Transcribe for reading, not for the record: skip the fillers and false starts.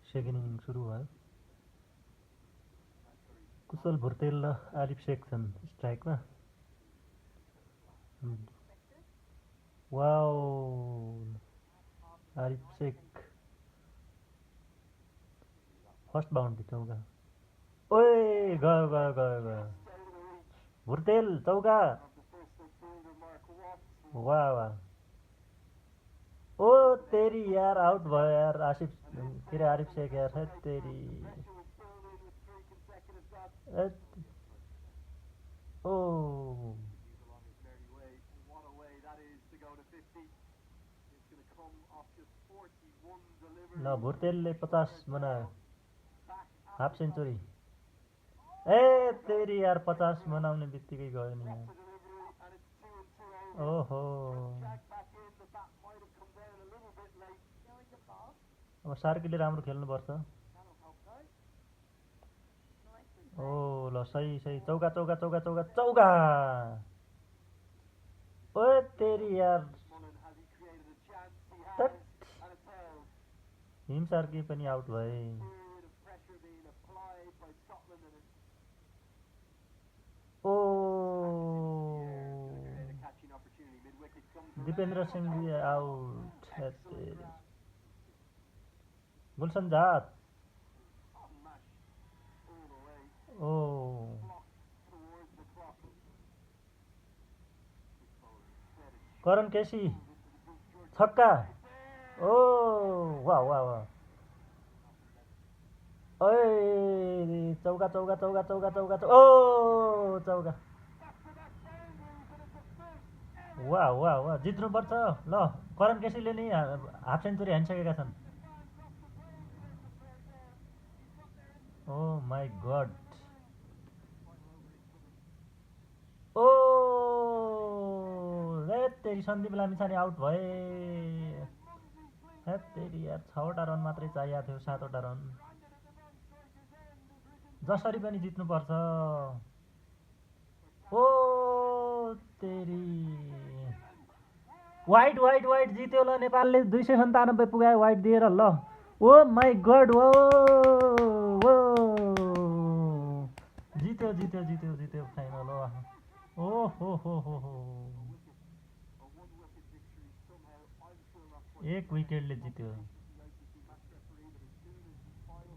Second inning सुरु भयो। कुशल भुर्तेल र आरिफ शेख छन् स्ट्राइकमा। Wow, Arif Sheikh first boundary चौका। ओए गयो गयो गयो गयो, भुर्तेल चौका। वाह वाह, ओ तेरी यार, आउट भयो यार आसिफ, के अरे आरिफ शेख यार, है तेरी। ओ ल, भुर्तेलले 50 बनायो, हाफ सेन्चुरी। ए तेरी यार, 50 बनाउने बित्तिकै गयो नि यार। ओहो, अब सार्कीले राम्रो खेल्नुपर्छ। ओ ल, सही सही, चौका चौका चौका चौका चौका। ओ तेरी यार, हिम सार्की पनि आउट भए। ओ दिपेन्द्र सिंह आउट। गुलसन जाट। ओ करण केसी छक्का। ओ वाह वाह वाह, ओए चौका चौका चौका चौका चौका, ओ चौका। वाह वाह वाह, जित्नुपर्छ। ल, करण केसीले नि हाफ सेन्चुरी हानिसकेका छन्। ओ माई गड, ओ तेरी सन्दीप लामिछाने आउट भए। तेरी यार, 6वटा रन मात्रै चाहिएको थियो, 7वटा रन। जसरी पनि जित्नुपर्छ। ओ तेरी, वाइड वाइड वाइड जित्यो ल नेपालले, 297 पुगायो वाइड दिएर। ल, ओ माई गड, ओ जित्यो जित्यो जित्यो जित्यो फाइनल। ओ हो, एक विकेटले जित्यो।